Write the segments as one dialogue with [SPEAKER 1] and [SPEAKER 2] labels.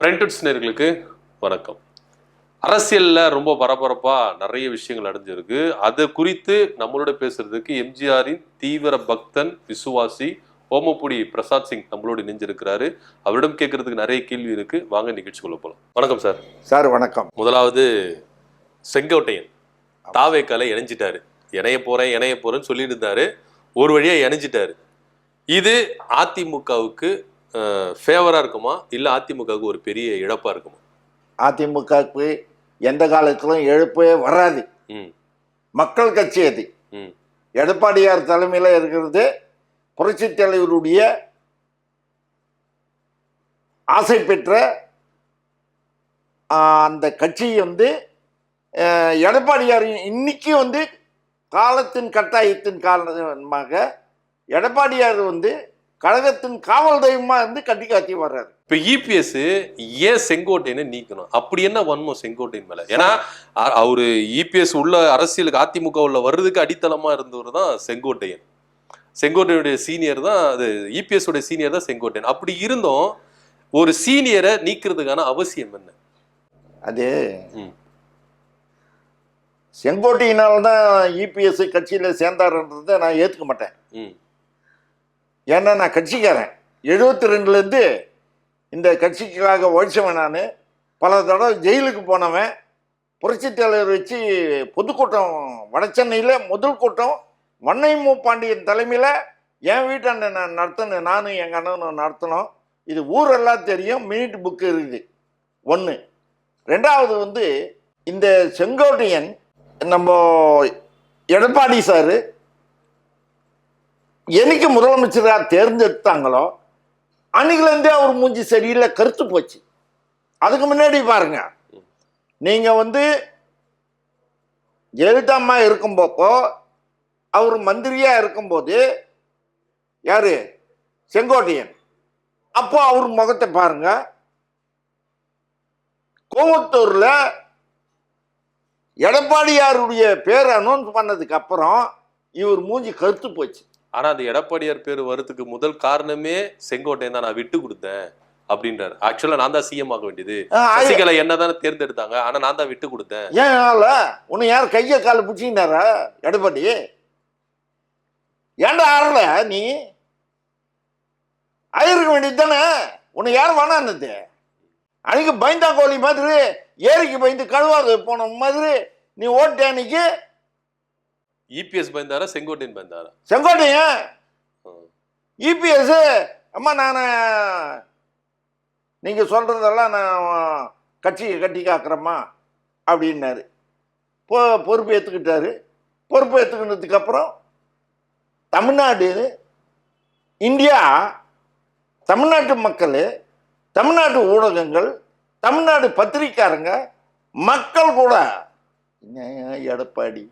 [SPEAKER 1] பிரிண்டட்ஸ் நேயர்களுக்கு வணக்கம். அரசியல்ல ரொம்ப பரபரப்பா நிறைய விஷயங்கள் நடந்திருக்கு. அது குறித்து நம்மளோட பேசுறதுக்கு எம்ஜிஆரின் தீவிர பக்தன், விசுவாசி ஓமப்புடி பிரசாத் சிங் நம்மளோட இணைஞ்சிருக்கிறாரு. அவரிடம் கேட்கறதுக்கு நிறைய கேள்வி இருக்கு. வாங்க நிகழ்ச்சிக்குள்ள போலாம். வணக்கம் சார்.
[SPEAKER 2] சார் வணக்கம்.
[SPEAKER 1] முதலாவது, செங்கோட்டையன் தாவேக்கால இணைஞ்சிட்டாரு. இணைய போறேன்னு சொல்லிட்டு இருந்தாரு. ஒரு வழியா இணைஞ்சிட்டாரு. இது அதிமுகவுக்கு ஃபேவரா இருக்குமா இல்ல அதிமுகவுக்கு ஒரு பெரிய இழப்பா இருக்குமா?
[SPEAKER 2] அதிமுகவுக்கு எந்த காலத்திலும் இழப்பே வராது. மக்கள் கட்சி அது. எடப்பாடியார் தலைமையில் இருக்கிறது புரட்சி தலைவருடைய ஆசை பெற்ற அந்த கட்சி எடப்பாடியார் இன்னைக்கு காலத்தின் கட்டாயத்தின் காரணமாக எடப்பாடியார் கழகத்தின் காவல் தெய்வமா கட்டி காத்தி வர்றாரு.
[SPEAKER 1] இப்ப இபிஎஸ் ஏன் செங்கோட்டையனை நீக்கணும்? அப்படி என்ன வன்மம் செங்கோட்டையன் மேல? ஏன்னா அவரு இபிஎஸ் உள்ள அரசியலுக்கு அதிமுக உள்ள வர்றதுக்கு அடித்தளமா இருந்தவர் தான் செங்கோட்டையன். செங்கோட்டையனுடைய சீனியர் தான் அது, இபிஎஸ் உடைய சீனியர் தான் செங்கோட்டையன். அப்படி இருந்தும் ஒரு சீனியரை நீக்கிறதுக்கான அவசியம் என்ன?
[SPEAKER 2] அது செங்கோட்டையினால்தான் இபிஎஸ் கட்சியில சேர்ந்தாருன்றதை நான் ஏத்துக்க மாட்டேன். ஏன்னா நான் கட்சிக்காரன். 72லேருந்து இந்த கட்சிக்காக உழைச்சவன். நான் பல தடவை ஜெயிலுக்கு போனவன். புரட்சி தலைவர் வச்சு பொதுக்கூட்டம் வடசென்னையில் முதல் கூட்டம் வன்னைமு பாண்டியன் தலைமையில் என் வீட்டாண்ட நான் நடத்தினேன். நானும் எங்கள் அண்ணனும் நடத்தினோம். இது ஊரெல்லாம் தெரியும். மினிட் புக்கு இருக்குது. ஒன்று. ரெண்டாவது இந்த செங்கோட்டையன் நம்ம எடப்பாடி சார் என்னைக்கு முதலமைச்சராக தேர்ந்தெடுத்தாங்களோ அன்னைக்குலேருந்தே அவர் மூஞ்சி சரியில்லை, கருத்து போச்சு. அதுக்கு முன்னாடி பாருங்க, நீங்கள் ஜெயலலிதா அம்மா இருக்கும்போப்போ அவர் மந்திரியாக இருக்கும்போது யாரு செங்கோட்டையன், அப்போ அவர் முகத்தை பாருங்க. கோவத்தூரில் எடப்பாடியாருடைய பேர் அனௌன்ஸ் பண்ணதுக்கு அப்புறம் இவர் மூஞ்சி கருத்து போச்சு.
[SPEAKER 1] ஆனா அந்த எடப்பாடியார் பேர் வரதுக்கு முதல் காரணமே செங்கோட்டையன் தான். நான் விட்டு கொடுத்தேன் அப்படின்றாரு. ஆக்சுவலா நான் தான் சிஎம் ஆக வேண்டியது, சசிகலா என்னதானே தேர்ந்தெடுத்தாங்க, ஆனா நான் தான் விட்டு கொடுத்தேன்.
[SPEAKER 2] ஏன் உன்னை யார் கைய கால பிடிச்சிருந்தாரா எடப்பாடி? ஏன்டா ஆறல நீ? ஆயிருக்க வேண்டியது தானே. உன்னை யார் வேணான்னு அன்னைக்கு பயந்தா கோழி மாதிரி ஏரிக்கு பயந்து கழுவாது போன மாதிரி நீ ஓட்ட. அன்னைக்கு
[SPEAKER 1] இபிஎஸ் பயந்தாரா செங்கோட்டையன் பயந்தாரா?
[SPEAKER 2] செங்கோட்டையன். இபிஎஸ் அம்மா நான் நீங்க சொல்றதெல்லாம் நான் கட்சியை கட்டி காக்குறேம்மா அப்படின்னாரு. பொறுப்பு ஏற்றுக்கிட்டாரு. பொறுப்பு ஏற்றுக்கினதுக்கு அப்புறம் தமிழ்நாடு, இந்தியா, தமிழ்நாட்டு மக்கள், தமிழ்நாட்டு ஊடகங்கள், தமிழ்நாடு பத்திரிக்காரங்க, மக்கள் கூட எடப்பாடி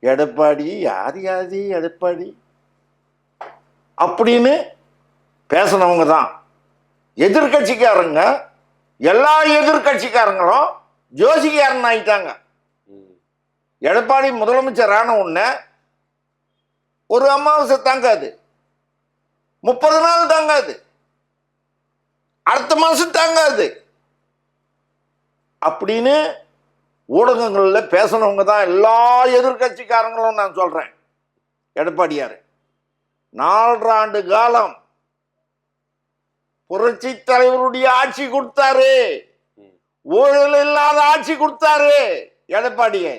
[SPEAKER 2] எடப்பாடி யார் யாது எடப்பாடி அப்படின்னு பேசினவங்க தான் எதிர்கட்சிக்காரங்க. எல்லா எதிர்கட்சிக்காரங்களும் ஜோசிக்காரன் ஆயிட்டாங்க. எடப்பாடி முதலமைச்சர் ஆன உடனே ஒரு அமாவாசை தாங்காது, 30 நாள் தாங்காது, அடுத்த மாசம் தாங்காது அப்படின்னு ஊடகங்களில் பேசினவங்க தான் எல்லா எதிர்கட்சிக்காரங்களும். நான் சொல்றேன், எடப்பாடியார் 4 ஆண்டு காலம் புரட்சி தலைவருடைய ஆட்சி கொடுத்தாரு. ஊழல் இல்லாத ஆட்சி கொடுத்தாரு எடப்பாடியை.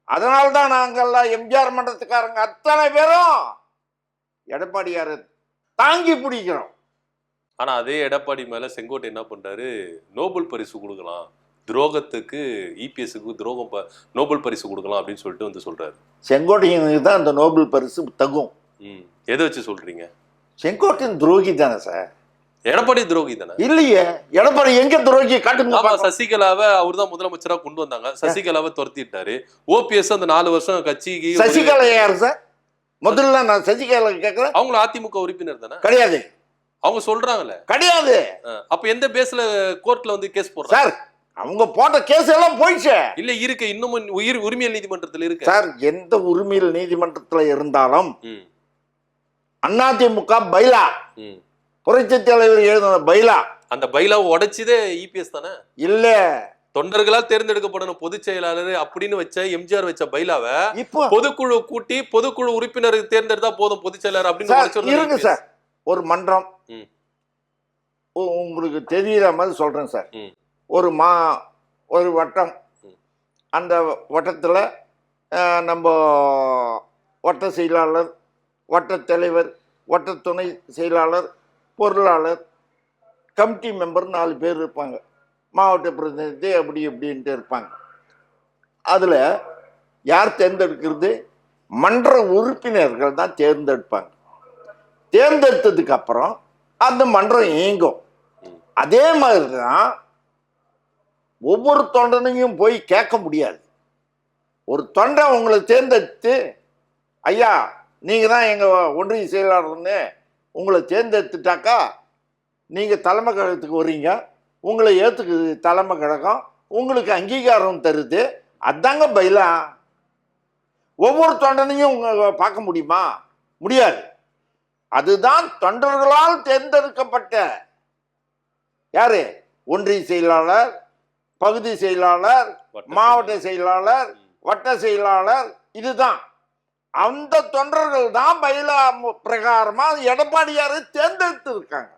[SPEAKER 2] அதனால்தான் நாங்கள்லாம் எம்ஜிஆர் மன்றத்துக்காரங்க அத்தனை பேரும் எடப்பாடியார் தாங்கி பிடிக்கிறோம்.
[SPEAKER 1] ஆனா அதே எடப்பாடி மேல செங்கோட்டை என்ன பண்றாரு? நோபல் பரிசு கொடுக்கலாம், துரோகத்துக்கு இபிஎஸ்க்கு துரோகம் நோபல் பரிசு கொடுக்கலாம் அப்படின்னு சொல்லிட்டு சொல்றாரு.
[SPEAKER 2] செங்கோட்டையனுக்கு தான் அந்த நோபல் பரிசு தகும்.
[SPEAKER 1] எதை வச்சு சொல்றீங்க?
[SPEAKER 2] செங்கோட்டையன் துரோகி தானே சார்?
[SPEAKER 1] எடப்பாடி துரோகி தானே?
[SPEAKER 2] இல்லையே, எடப்பாடி எங்க துரோகி காட்டுங்க.
[SPEAKER 1] சசிகலாவை அவர் தான் முதலமைச்சரா கொண்டு வந்தாங்க. சசிகலாவை துரத்திட்டாரு. ஓபிஎஸ் அந்த 4 வருஷம் கட்சிக்கு.
[SPEAKER 2] சசிகலா யாரு சார்? முதல்ல நான் சசிகலா கேட்கிறேன்.
[SPEAKER 1] அவங்கள அதிமுக உறுப்பினர் தானே?
[SPEAKER 2] கிடையாது.
[SPEAKER 1] அவங்க சொல்றாங்கல்ல
[SPEAKER 2] கிடையாது.
[SPEAKER 1] அப்ப எந்த பேஸ்ல கோர்ட்ல கேஸ் போடுறாங்க
[SPEAKER 2] சார்? அவங்க போட்ட கேஸ் எல்லாம் போயிடுச்சு.
[SPEAKER 1] இல்ல இருக்கு, இன்னமும் உரிமையல் நீதிமன்றத்தில் இருக்கு
[SPEAKER 2] சார். எந்த உரிமையல் நீதிமன்றத்தில் இருந்தாலும் அதிமுக பைலா, புரட்சி தலைவர் எழுதின பைலா,
[SPEAKER 1] அந்த பைலாவை உடைச்சதே இபிஎஸ் தானே.
[SPEAKER 2] இல்ல
[SPEAKER 1] தொண்டர்களால் தேர்ந்தெடுக்கப்படணும் பொதுச் செயலாளர் அப்படின்னு வச்ச எம்ஜிஆர் வச்ச பைலாவை
[SPEAKER 2] இப்போ
[SPEAKER 1] பொதுக்குழு கூட்டி பொதுக்குழு உறுப்பினர் தேர்ந்தெடுத்தா போதும் பொதுச் செயலாளர் அப்படின்னு
[SPEAKER 2] இருங்க சார். ஒரு மன்றம் உங்களுக்கு தெரியற மாதிரி சொல்றேன் சார். ஒரு வட்டம், அந்த வட்டத்துல நம்ம வட்ட செயலாளர், வட்ட தலைவர், வட்ட துணை செயலாளர், பொருளாளர், கமிட்டி மெம்பர் 4 பேர் இருப்பாங்க. மாவட்ட பிரதிநிதி அப்படி இப்படின்ட்டு இருப்பாங்க. அதில் யார் தேர்ந்தெடுக்கிறது? மன்ற உறுப்பினர்கள் தான் தேர்ந்தெடுப்பாங்க. தேர்ந்தெடுத்ததுக்கு அப்புறம் அந்த மன்றம் இயங்கும். அதே மாதிரி தான் ஒவ்வொரு தொண்டனையும் போய் கேட்க முடியாது. ஒரு தொண்டை உங்களை தேர்ந்தெடுத்து, ஐயா நீங்கள் தான் எங்கள் ஒன்றிய செயலாளர்னு உங்களை தேர்ந்தெடுத்துட்டாக்கா நீங்கள் தலைமை கழகத்துக்கு வர்றீங்க, உங்களை ஏற்றுக்குது தலைமை கழகம், உங்களுக்கு அங்கீகாரம் தருது, அதாங்க பைலா. ஒவ்வொரு தொண்டனையும் பார்க்க முடியுமா? முடியாது. அதுதான் தொண்டர்களால் தேர்ந்தெடுக்கப்பட்ட யாரு? ஒன்றிய செயலாளர், பகுதி செயலாளர், மாவட்ட செயலாளர், வட்ட செயலாளர். இதுதான் அந்த தொண்டர்கள் தான் பைலா பிரகாரமா எடப்பாடியாரை தேர்ந்தெடுத்து இருக்காங்க.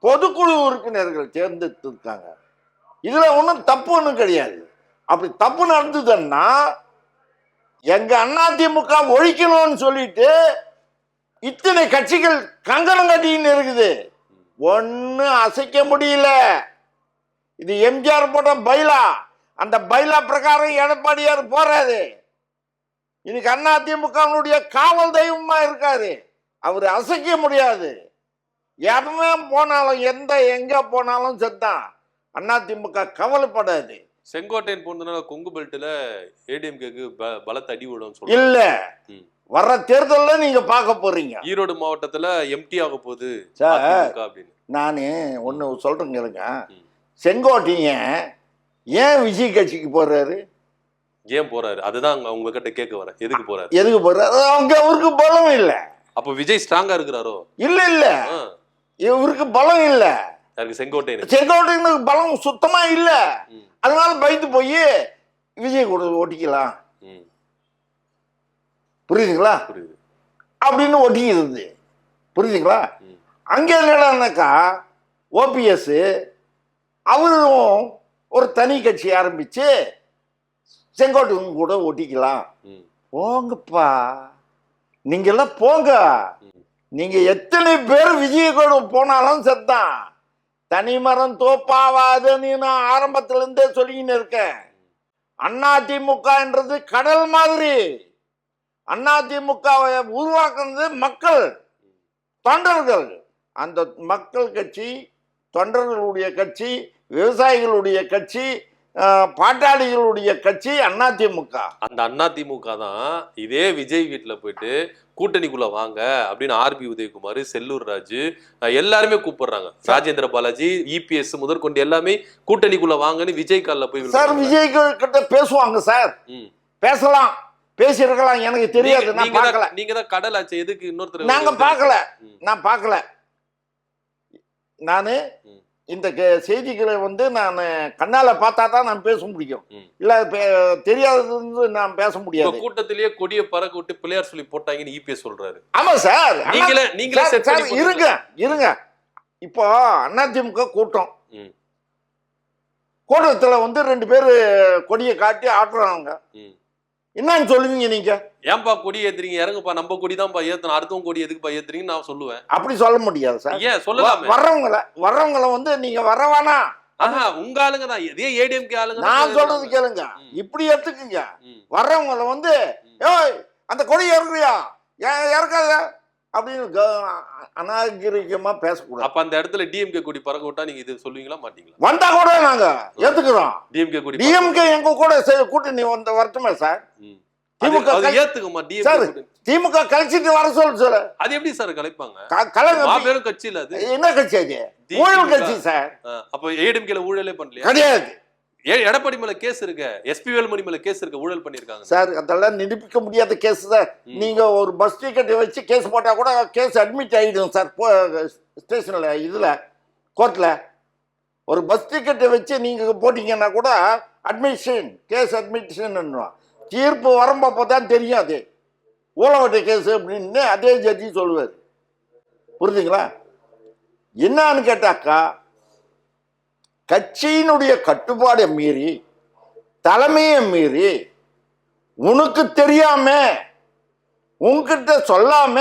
[SPEAKER 2] பொதுக்குழு உறுப்பினர்கள் தேர்ந்தெடுத்து இருக்காங்க. இதுல ஒன்றும் தப்பு ஒன்றும் கிடையாது. அப்படி தப்பு நடந்ததுன்னா எங்க அதிமுக ஒழிக்கணும்னு சொல்லிட்டு இத்தனை கட்சிகள் கங்கணம் கட்டின்னு இருக்குது. ஒன்னு அசைக்க முடியல. இது எம்ஜிஆர் போட்ட பைலா. அந்த பைலா பிரகாரம் எடப்பாடியார் போறாரு. இன்னைக்கு அதிமுகவுடைய காவல் தெய்வமா இருக்காரு. அவர் அசைக்க முடியாது. எவன் போனாலும் எங்க போனாலும் செத்தான். அதிமுக கவலைப்படாது.
[SPEAKER 1] செங்கோட்டையன் போனதுனால கொங்கு பெல்ட்ல ஏடிஎம்கேக்கு பலத்த அடி விடும்
[SPEAKER 2] இல்ல. வர்ற தேர்தல்ல நீங்க பார்க்க போறீங்க.
[SPEAKER 1] ஈரோடு மாவட்டத்துல எம்டி ஆக போகுது அப்படின்னு.
[SPEAKER 2] நானு ஒண்ணு சொல்றேன் கேளுங்க. செங்கோட்டையன் ஏன் விஜய் கட்சிக்கு போறாரு?
[SPEAKER 1] ஏன் போறாரு? அதுதான் உங்ககிட்ட கேட்க வரேன். எதுக்கு போறாரு?
[SPEAKER 2] எதுக்கு போறாரு? அவருக்கு பலம் இல்ல.
[SPEAKER 1] அப்ப விஜய் ஸ்ட்ராங்கா இருக்கிறாரோ?
[SPEAKER 2] இல்ல இல்ல, இவருக்கு பலம் இல்ல. செங்கோட்டையனுக்கு பலம் சுத்தமா இல்ல. அதனால பயந்து போய் விஜய் கூட ஓட்டிக்கலாம். புரியுதுங்களா? அப்படின்னு ஒட்டிக்கிறது. புரியுதுங்களா? அங்க என்னடாக்கா ஓபிஎஸ் அவரும் ஒரு தனி கட்சி ஆரம்பிச்சு செங்கோட்டையன் கூட ஒட்டிக்கலாம். போங்கப்பா, நீங்க எல்லாம் போங்க. நீங்க எத்தனை பேர் விஜய் கூட போனாலும் செத்தான். தனி மரம் தோப்பாவாதுன்னு நான் ஆரம்பத்துல இருந்தே சொல்லிக்கின்னு இருக்கேன். அதிமுகன்றது கடல் மாதிரி. அதிமுகவை உருவாக்குறது மக்கள், தொண்டர்கள். அந்த மக்கள் கட்சி, தொண்டர்களுடைய கட்சி, விவசாயிகளுடைய கட்சி, பாட்டாளிகளுடைய கட்சி அதிமுக.
[SPEAKER 1] அந்த அதிமுக தான் இதே விஜய் வீட்டுல போயிட்டு கூட்டணிக்குள்ள வாங்க அப்படின்னு ஆர்பி உதயகுமார், செல்லூர் ராஜு எல்லாருமே கூப்பிடுறாங்க. ராஜேந்திர பாலாஜி, இபிஎஸ் முதற்கொண்டு எல்லாமே கூட்டணிக்குள்ள வாங்கன்னு விஜய் கால்ல போய்
[SPEAKER 2] சார் விஜய் கிட்ட பேசுவாங்க சார். பேசலாம், பேசிருக்கலாம், எனக்கு தெரியாது. நான் பார்க்கல.
[SPEAKER 1] நீங்க தான் கடல் ஆச்சு. எதுக்கு இன்னொருத்தர்?
[SPEAKER 2] நாங்க பார்க்கல. நான் பார்க்கல. நானு இந்த செய்திகளை நான் கண்ணால பார்த்தா தான் நான் பேச முடியும். இல்ல தெரியாதது நான் பேச முடியாது.
[SPEAKER 1] கூட்டத்திலேயே கொடியை பறக்க விட்டு பிள்ளையார் சொல்லி போட்டாங்கன்னு இபிஎஸ் சொல்றாரு.
[SPEAKER 2] ஆமா சார்.
[SPEAKER 1] நீங்களே
[SPEAKER 2] இருங்க. இப்போ அதிமுக கூட்டத்துல 2 பேரு கொடியை காட்டி ஆட்டுறாங்க. என்னன்னு சொல்லுவீங்க நீங்க?
[SPEAKER 1] ஏன்பா கொடி ஏத்துறீங்க? இறங்குப்பா, நம்ம கொடி தான்ப்பா ஏத்தணும், அடுத்தவங்க கொடி எதுக்குப்பா ஏத்துறீங்கன்னு நான் சொல்லுவேன்.
[SPEAKER 2] அப்படி சொல்ல முடியாது சார்.
[SPEAKER 1] ஏன் சொல்லலாம்?
[SPEAKER 2] வர்றவங்கள நீங்க வரவானா?
[SPEAKER 1] உங்க ஆளுங்க தான். இதே ஏடிஎம்கே ஆளுங்க.
[SPEAKER 2] நான் சொல்றது கேளுங்க. இப்படி எடுத்துக்குங்க. வர்றவங்கள ஏய் அந்த கொடி இறங்குறியா, இறக்காத அப்படின்னு அநாகரிகமா பேசக்கூடாது.
[SPEAKER 1] அப்ப அந்த இடத்துல டிஎம்கே கொடி பறக்க விட்டா நீங்க இது சொல்லுவீங்களா மாட்டீங்களா?
[SPEAKER 2] வந்தா கூட நாங்க ஏத்துக்கிறோம்.
[SPEAKER 1] டிஎம்கே கொடி,
[SPEAKER 2] டிஎம்கே எங்க கூட கூட்டணி வரட்டுமே சார்.
[SPEAKER 1] திமுக ஏத்துக்குமா?
[SPEAKER 2] திமுக கழிச்சிட்டு வர சொல்லு.
[SPEAKER 1] அது எப்படி சார் கலைப்பாங்க?
[SPEAKER 2] மாபெரும்
[SPEAKER 1] கட்சி இல்ல அது.
[SPEAKER 2] என்ன கட்சி அது? ஊழல் கட்சி சார்.
[SPEAKER 1] அப்ப ஏடிஎம்கேல ஊழலே பண்ணலையா?
[SPEAKER 2] கிடையாது.
[SPEAKER 1] எடப்பாடி மேல கேஸ் இருக்க, எஸ்பி வேலுமணி மேல கேஸ் இருக்க, ஊழல் பண்ணிருக்காங்க
[SPEAKER 2] சார். அதெல்லாம் நிரூபிக்க முடியாத கேஸ் சார். நீங்க ஒரு பஸ் டிக்கெட் வச்சு கேஸ் போட்டா கூட கேஸ் அட்மிட் ஆயிடும் சார் ஸ்டேஷன்ல, இதுல கோர்ட்ல. ஒரு பஸ் டிக்கெட்டை வச்சு நீங்க போட்டீங்கன்னா கூட அட்மிஷன் கேஸ் அட்மிஷன் தீர்ப்பு வரம்பப்போ தான் தெரியும். அது ஊழவட்ட கேஸ் அப்படின்னு அதே ஜட்ஜி சொல்லுவார். புரிஞ்சுங்களா? என்னன்னு கேட்டாக்கா, கட்சியினுடைய கட்டுப்பாடை மீறி, தலைமையை மீறி, உனக்கு தெரியாம உன்கிட்ட சொல்லாம,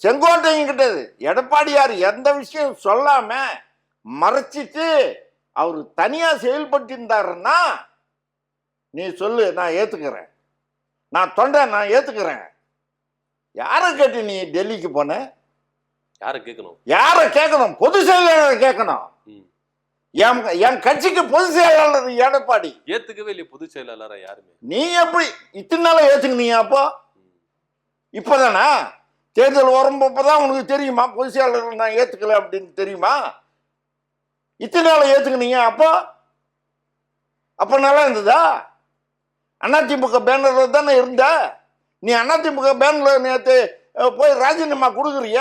[SPEAKER 2] செங்கோட்டையன் கிட்ட எடப்பாடியார் எந்த விஷயம் சொல்லாம மறைச்சிட்டு அவர் தனியா செயல்பட்டு இருந்தாருன்னா நீ சொல்லு, நான் ஏத்துக்கிறேன், நான் தொண்டை, நான் ஏத்துக்கிறேன். யாரை கேட்டு நீ டெல்லிக்கு போன?
[SPEAKER 1] யாரை கேட்கணும்?
[SPEAKER 2] யாரை கேட்கணும்? பொதுச் செயலாளரை கேட்கணும். என் கட்சிக்கு பொதுச் செயலாளர் எடப்பாடி
[SPEAKER 1] ஏத்துக்கவே இல்லையே பொதுச் செயலாளரா யாருமே.
[SPEAKER 2] நீ எப்படி இத்தனை நாள ஏத்துக்கினீங்க? அப்போ இப்பதானா தேர்தல் வரும்போதான் உனக்கு தெரியுமா பொதுச் செயலாளர் நான் ஏத்துக்கல அப்படின்னு தெரியுமா? இத்தனை நாள ஏத்துக்கினீங்க. அப்ப நல்லா இருந்ததா? அதிமுக பேனர்ல தானே இருந்த நீ. அதிமுக பேனர்ல நேற்று போய் ராஜினாமா கொடுக்குறிய.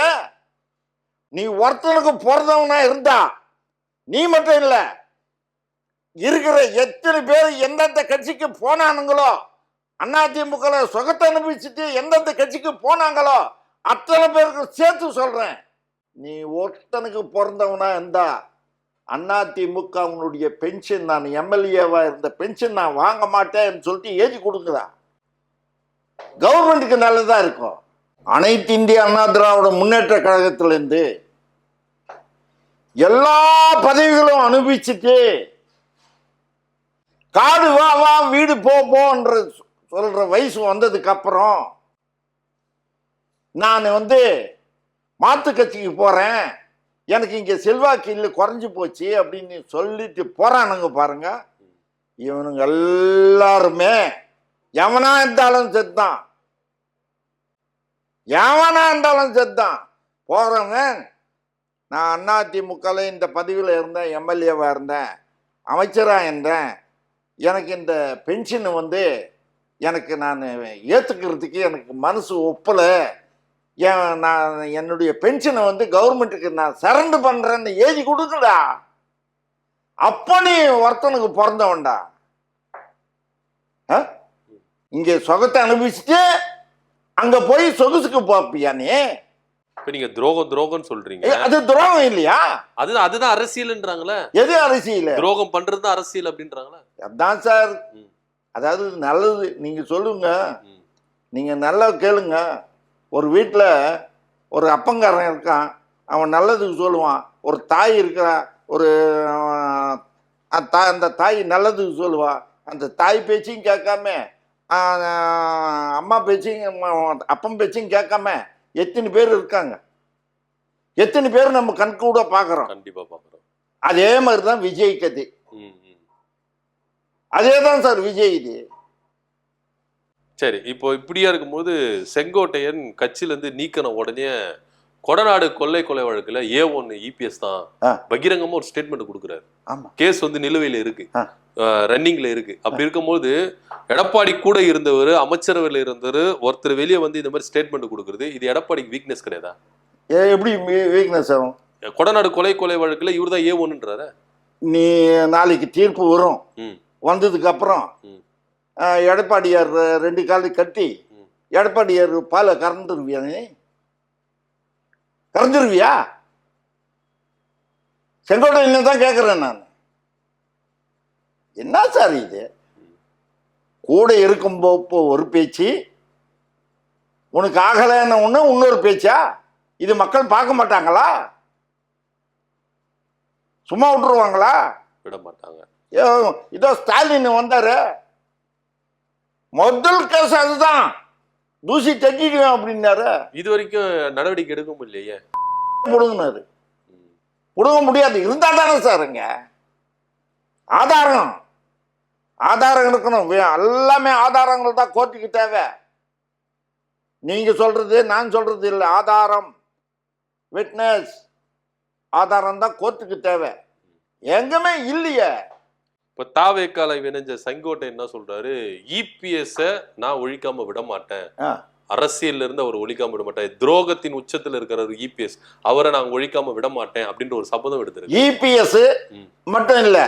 [SPEAKER 2] நீ ஒருத்தனுக்கு பிறந்தவனா இருந்தா, நீ மட்டும் இல்ல, இருக்கிற எத்தனை பேர் எந்தெந்த கட்சிக்கு போனானுங்களோ, அதிமுக சுகத்தை அனுபவிச்சுட்டு எந்தெந்த கட்சிக்கு போனாங்களோ அத்தனை பேருக்கு சேர்த்து சொல்றேன். நீ ஒருத்தனுக்கு பிறந்தவனா இருந்தா அதிமுகவுடைய பென்ஷன், நான் எம்எல்ஏவா இருந்த பென்ஷன் நான் வாங்க மாட்டேன்னு சொல்லிட்டு ஏற்றி கொடுக்குறா. கவர்மெண்ட்டுக்கு நல்லதா இருக்கும். அனைத்து இந்திய அண்ணா திராவிட முன்னேற்ற கழகத்திலிருந்து எல்லா பதவிகளும் அனுபவிச்சுட்டு காடு வா வா வீடு போன்ற சொல்ற வயசு வந்ததுக்கு அப்புறம் நான் மாத்து கட்சிக்கு போறேன், எனக்கு இங்க செல்வாக்கு இல்லை, குறைஞ்சு போச்சு அப்படின்னு சொல்லிட்டு போறானுங்க பாருங்க. இவனுங்க எல்லாருமே எவனா இருந்தாலும் செத்தான், எவனா இருந்தாலும் செத்தான். போறவங்க நான் அதிமுக இந்த பதவியில் இருந்தேன், எம்எல்ஏவா இருந்தேன், அமைச்சராக இருந்தேன், எனக்கு இந்த பென்ஷன் எனக்கு நான் ஏற்றுக்கிறதுக்கு எனக்கு மனசு ஒப்பலை, நான் என்னுடைய பென்ஷனை கவர்மெண்ட்டுக்கு நான் சரண்டர் பண்றேன்னு எழுதி கொடுக்கடா. அப்ப நீ ஒருத்தனுக்கு பிறந்தவன்டா. இங்க சொகத்தை அனுபவிச்சுட்டு அங்க போய் சொகுசுக்கு போப்பியா நீ?
[SPEAKER 1] இப்ப நீங்க துரோகம் சொல்றீங்க.
[SPEAKER 2] அது துரோகம் இல்லையா?
[SPEAKER 1] அதுதான் அரசியல்ன்றாங்களே.
[SPEAKER 2] எது அரசியல்?
[SPEAKER 1] துரோகம் பண்றது அரசியல் அப்படின்றாங்களே.
[SPEAKER 2] அதான் சார். அதாவது நல்லது நீங்க சொல்லுங்க, நீங்க நல்லா கேளுங்க. ஒரு வீட்டில் ஒரு அப்பங்காரன் இருக்கான், அவன் நல்லதுக்கு சொல்லுவான். ஒரு தாய் இருக்கிறா, ஒரு அந்த தாய் நல்லதுக்கு சொல்லுவா. அந்த தாய் பேச்சையும் கேட்காம, அம்மா பேச்சையும் அப்பன் பேச்சையும் கேட்காம எத்தனை பேர் இருக்காங்க, எத்தனை பேர் நம்ம கண்கூட பார்க்குறோம்.
[SPEAKER 1] கண்டிப்பா பார்க்குறோம்.
[SPEAKER 2] அதே மாதிரி தான் விஜய் கதை. அதே தான் சார் விஜய் இது.
[SPEAKER 1] சரி, இப்போ இப்படியா இருக்கும்போது செங்கோட்டையன் கட்சியிலேருந்து நீக்கின உடனே கொடநாடு கொள்ளை வழக்குல A1 EPS தான் பகிரங்கமா ஒரு ஸ்டேட்மெண்ட் கொடுக்குறாரு. கேஸ் நிலுவையில இருக்கு, ரன்னிங்ல இருக்கு. அப்படி இருக்கும்போது எடப்பாடி கூட இருந்தவர், அமைச்சரவையில் இருந்தவர் ஒருத்தர் வெளியே இந்த மாதிரி ஸ்டேட்மெண்ட் கொடுக்குறது, இது எடப்பாடிக்கு வீக்னஸ் கிடையாதா?
[SPEAKER 2] எப்படி வீக்னஸ் ஆகும்?
[SPEAKER 1] கொடநாடு கொலை வழக்குல இவர் தான் A1ன்றாரு.
[SPEAKER 2] நீ நாளைக்கு தீர்ப்பு வரும், வந்ததுக்கு அப்புறம் எடப்பாடியார் 2 காலு கட்டி எடப்பாடியார் பாலை கறந்துருவியா? நீ கறந்துருவியா? செங்கோட்டையன் தான் கேட்குறேன் நான். என்ன சார் இது? கூட இருக்கும்போது ஒரு பேச்சு, உனக்கு ஆகலைன்னு ஒன்று இன்னொரு பேச்சா? இது மக்கள் பார்க்க மாட்டாங்களா? சும்மா விட்டுருவாங்களா?
[SPEAKER 1] விட மாட்டாங்க.
[SPEAKER 2] இதோ ஸ்டாலின் வந்தாரு, முதல் கேஸ் அதுதான், தூசி தட்டிடுவேன் அப்படின்னாரு.
[SPEAKER 1] இது வரைக்கும் நடவடிக்கை எடுக்க முடியலையே.
[SPEAKER 2] புடுங்கினாரு. புடுங்க முடியாது. இருந்தா தானே சார் இங்க ஆதாரம் இருக்கணும். எல்லாமே ஆதாரங்கள் தான் கோர்ட்டுக்கு தேவை. நீங்க சொல்றது நான் சொல்றது இல்லை. ஆதாரம், விட்னஸ், ஆதாரம் தான் கோர்ட்டுக்கு தேவை. எங்கமே இல்லையே.
[SPEAKER 1] இப்ப தாவேக்கால இணைஞ்ச செங்கோட்டை என்ன சொல்றாரு, EPS நான் ஒழிக்காம விட மாட்டேன், அரசியல்ல இருந்து அவர் ஒழிக்காம விட மாட்டார். துரோகத்தின் உச்சத்துல இருக்கிற இபிஎஸ் அவரை நான் ஒழிக்காம விட மாட்டேன் அப்படின்ற ஒரு சபதம் எடுத்திருக்கு.
[SPEAKER 2] இபிஎஸ் மட்டும் இல்ல,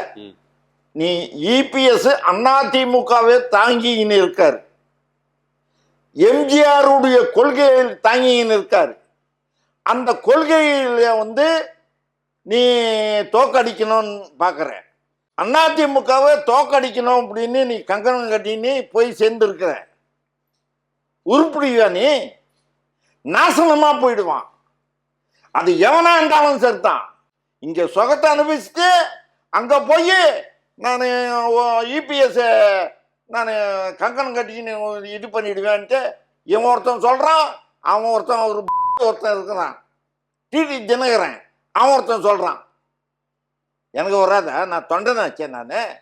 [SPEAKER 2] நீ இபிஎஸ் அதிமுகவே தாங்கின்னு இருக்காரு, எம்ஜிஆருடைய கொள்கையில் தாங்கின்னு இருக்காரு. அந்த கொள்கையில வந்து நீ தோக்கடிக்கணும்னு பாக்குற, அதிமுகவை தோக்கடிக்கணும் அப்படின்னு நீ கங்கணம் கட்டின்னு போய் சேர்ந்து இருக்கிற. உருப்படியா நீ? நாசனமா போயிடுவான். அது எவனா இருந்தாலும் சரிதான். இங்க சொகத்தை அனுபவிச்சுட்டு அங்க போய் நான் இபிஎஸ் நான் கங்கணம் கட்டின்னு இது பண்ணிடுவேன்ட்டு இவன் ஒருத்தன் சொல்றான், அவன் ஒருத்தன் ஒருத்தன் இருக்கிறான், டிடி தினகரன் அவன் ஒருத்தன் சொல்றான். எனக்கு வராத, நான் தொண்டனை வச்சேன், நான்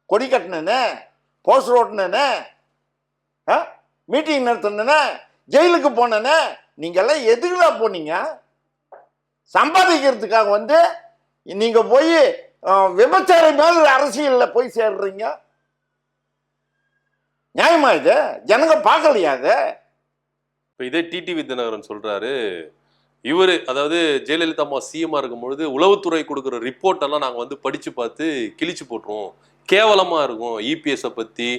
[SPEAKER 2] கொடி கட்டினேன்னு, போஸ்டர் ஓட்டினேன்னு, மீட்டிங் நடத்தினேன்னு, ஜெயிலுக்கு போனேன்னு. நீங்கெல்லாம் எதுக்குலாம் போனீங்க? சம்பாதிக்கிறதுக்காக வந்து நீங்க போய் விபச்சார மேல அரசியல்ல போய் சேர்றீங்க. நியாயமா இது? ஜனங்க பார்க்கலையா இது?
[SPEAKER 1] இப்ப இதே டிடிவி தினகரன் சொல்றாரு, இவரு அதாவது ஜெயலலிதா அம்மா சிஎம்மா இருக்கும் பொழுது உளவுத்துறை கொடுக்குற ரிப்போர்ட் எல்லாம் நாங்க வந்து படிச்சு பார்த்து கிழிச்சு போட்டுருவோம், கேவலமா இருக்கும். இபிஎஸ் பத்தி,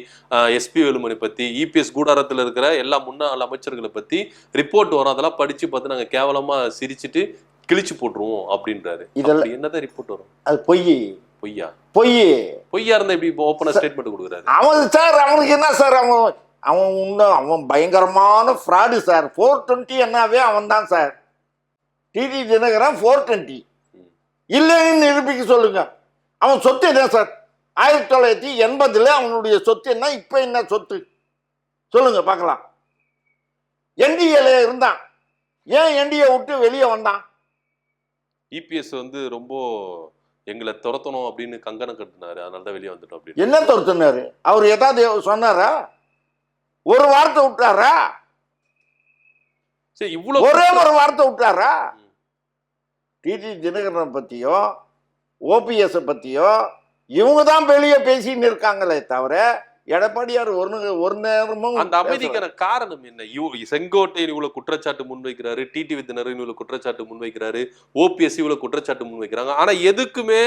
[SPEAKER 1] எஸ்பி வேலுமணி பத்தி, இபிஎஸ் கூடாரத்தில் இருக்கிற எல்லா முன்னாள் அமைச்சர்களை பத்தி ரிப்போர்ட் வரும், அதெல்லாம் படிச்சு பார்த்து நாங்க கேவலமா சிரிச்சுட்டு கிழிச்சு போட்டுருவோம் அப்படின்றாரு. இதெல்லாம் என்னதான் ரிப்போர்ட் வரும்? அது பொய்யா இருந்தா இப்படி ஓப்பனா ஸ்டேட்மெண்ட் கொடுக்குறாரு.
[SPEAKER 2] அவன் சார், அவனுக்கு என்ன சார், அவன் பயங்கரமான ஃப்ராடு சார். 420 என்னவே அவன் தான் சார். டிடி தினகரன் 420 இல்லைன்னு நிரூபிக்க சொல்லுங்க. அவன் சொத்து என்ன சார்? 1980 அவனுடைய சொத்து என்ன, இப்ப என்ன சொத்து சொல்லுங்க பார்க்கலாம். என்டிஏல இருந்தான், ஏன் என்டிஏ விட்டு வெளியே வந்தான்?
[SPEAKER 1] இபிஎஸ் வந்து ரொம்ப எங்களை துரத்தணும் அப்படின்னு கங்கணம் கட்டினாரு, அதனாலதான் வெளியே வந்துட்டோம் அப்படின்னு.
[SPEAKER 2] என்ன துரத்துனாரு? அவர் ஏதாவது சொன்னாரா? ஒரு வார்த்தை விட்டாரா?
[SPEAKER 1] சரி, இவ்வளவு
[SPEAKER 2] ஒரே ஒரு வார்த்தை விட்டாரா? டிடி தினகரன் பத்தியோ ஓபிஎஸ் பத்தியோ இவங்க தான் வெளியே பேசின்னு இருக்காங்களே தவிர எடப்பாடியார் ஒரு நேரமும்.
[SPEAKER 1] அந்த அமைதிக்கான காரணம் என்ன? செங்கோட்டையன் இவ்வளவு குற்றச்சாட்டு முன்வைக்கிறாரு, டிடிவி தினகரன் இவ்வளவு குற்றச்சாட்டு முன்வைக்கிறாரு, ஓபிஎஸ் இவ்வளவு குற்றச்சாட்டு முன்வைக்கிறாங்க. ஆனா எதுக்குமே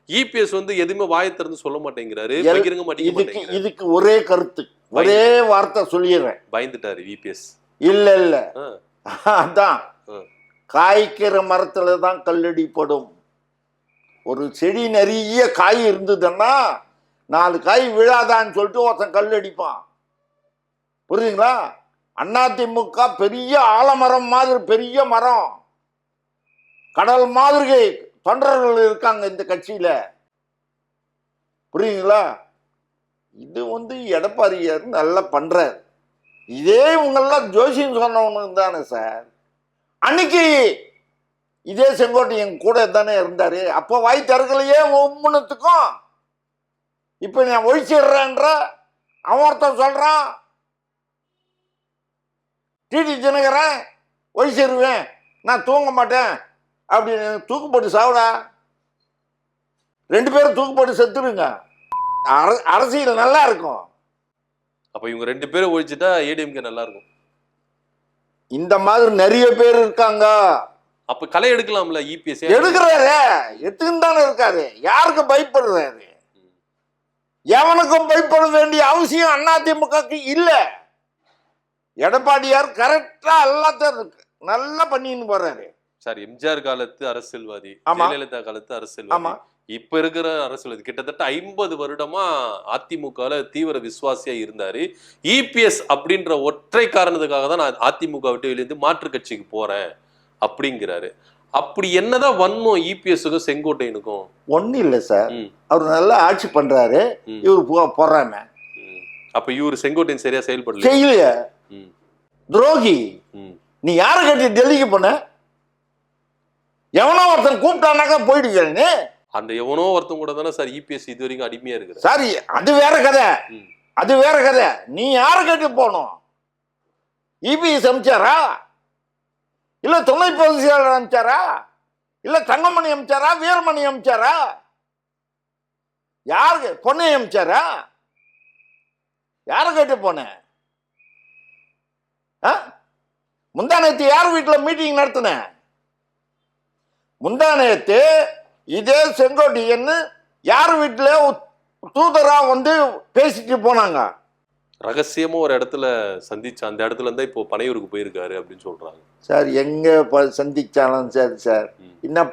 [SPEAKER 1] இபிஎஸ் வந்து எதுவுமே வாயை திறந்து சொல்ல மாட்டேங்கிறாரு, பகிரங்க மாட்டேங்கிறாரு.
[SPEAKER 2] இதுக்கு ஒரே கருத்து, ஒரே வார்த்தை சொல்லிடுறேன்.
[SPEAKER 1] பயந்துட்டாரு இபிஎஸ்.
[SPEAKER 2] இல்ல அதான், காய்க்கிற மரத்துல தான் கல்லடி படும். ஒரு செடி நிறைய காய் இருந்ததுன்னா 4 காய் விழாதான்னு சொல்லிட்டு ஒருத்தன் கல் அடிப்பான். புரியுதுங்களா? அதிமுக பெரிய ஆலமரம் மாதிரி, பெரிய மரம், கடல் மாதிரி தொண்டர்கள் இருக்காங்க இந்த கட்சியில. புரியுதுங்களா? இது வந்து எடப்பாடியார் நல்லா பண்றாரு. இதே இவங்கெல்லாம் ஜோசியம் சொன்னவனுக்கு தானே சார். அன்னைக்கு இதே செங்கோட்டையன் கூட தானே இருந்தாரு. அப்போ வாய் திறக்கலையே ஒவ்வொன்றுத்துக்கும். இப்ப நான் ஒழிச்சிடுறேன்ற அவன் ஒருத்தன் சொல்றான், டிடி தினகரன் ஒழிச்சிருவேன், நான் தூங்க மாட்டேன் அப்படின்னு. தூக்கு போட்டு சாவுடா, 2 பேரும் தூக்கு போட்டு செத்துருங்க, அரசியல் நல்லா இருக்கும்.
[SPEAKER 1] அப்ப இவங்க 2 பேரும் ஒழிச்சுட்டா ஏடிஎம்கே நல்லா இருக்கும். இந்த
[SPEAKER 2] மாதிரி நிறைய பேர் இருக்காங்க.
[SPEAKER 1] அப்ப களை எடுக்கலாம்ல? இபிஎஸ்
[SPEAKER 2] எடுக்கிறாரு, எடுத்துன்னு தானே இருக்காரு. யாருக்கு பயப்படுறாரு? எவனுக்கும் பயப்பட வேண்டிய அவசியம் அதிமுகக்கு இல்ல. எடப்பாடியார் கரெக்டா எல்லாத்தையும் நல்லா பண்ணின்னு போறாரு
[SPEAKER 1] சார். எம்ஜிஆர் காலத்து அரசியல்வாதி, ஜெயலலிதா காலத்து அரசியல்வாதி, இப்ப இருக்கிற அரசியல்வாதி, கிட்டத்தட்ட 50 வருடமா அதிமுகல தீவிர விசுவாசியா இருந்தாரு. இபிஎஸ் அப்படின்ற ஒற்றை காரணத்துக்காக தான் நான் அதிமுக விட்டு வெளியிருந்து மாற்று கட்சிக்கு போறேன் அப்படிங்கிறாரு. அப்படி என்னதான் வன்மம் இபிஎஸ்க்கும் செங்கோட்டையனுக்கும்?
[SPEAKER 2] ஒண்ணு இல்ல சார், அவர் நல்லா ஆட்சி பண்றாரு, இவரு போறாம.
[SPEAKER 1] அப்ப இவரு செங்கோட்டையன் சரியா செயல்படல,
[SPEAKER 2] செய்யலையா? துரோகி. நீ யார கட்டி டெல்லிக்கு போன? எவனோ ஒருத்தன் கூப்பிட்டானாக்கா போயிடுவீங்க.
[SPEAKER 1] அந்த எவனோ ஒருத்தன் கூட தானே சார் இபிஎஸ் இது வரைக்கும் அடிமையா இருக்கு.
[SPEAKER 2] சாரி, அது வேற கதை, அது வேற கதை. நீ யார கட்டி போனோம்? இபிஎஸ் அமிச்சாரா, இல்ல துணை பொதுச் செயலாளர் அமிச்சாரா, இல்ல தங்கமணி அமிச்சாரா, வீரமணி அமிச்சாரா, யாருக்கு? பொண்ணை அமிச்சாரா? யார கேட்டு போன? முந்தானத்து யார் வீட்டுல மீட்டிங் நடத்தினேன்? முந்தானத்து இதே செங்கோட்டையன் யார் வீட்டுல தூதரா வந்து பேசிட்டு போனாங்க.
[SPEAKER 1] ரகசியமா ஒரு இடத்துல சந்திச்சு அந்த இடத்துல இருந்தா இப்போ பனையூருக்கு போயிருக்காரு அப்படின்னு சொல்றாங்க.
[SPEAKER 2] சார் எங்க சந்திச்சாலும் சரி சார், என்ன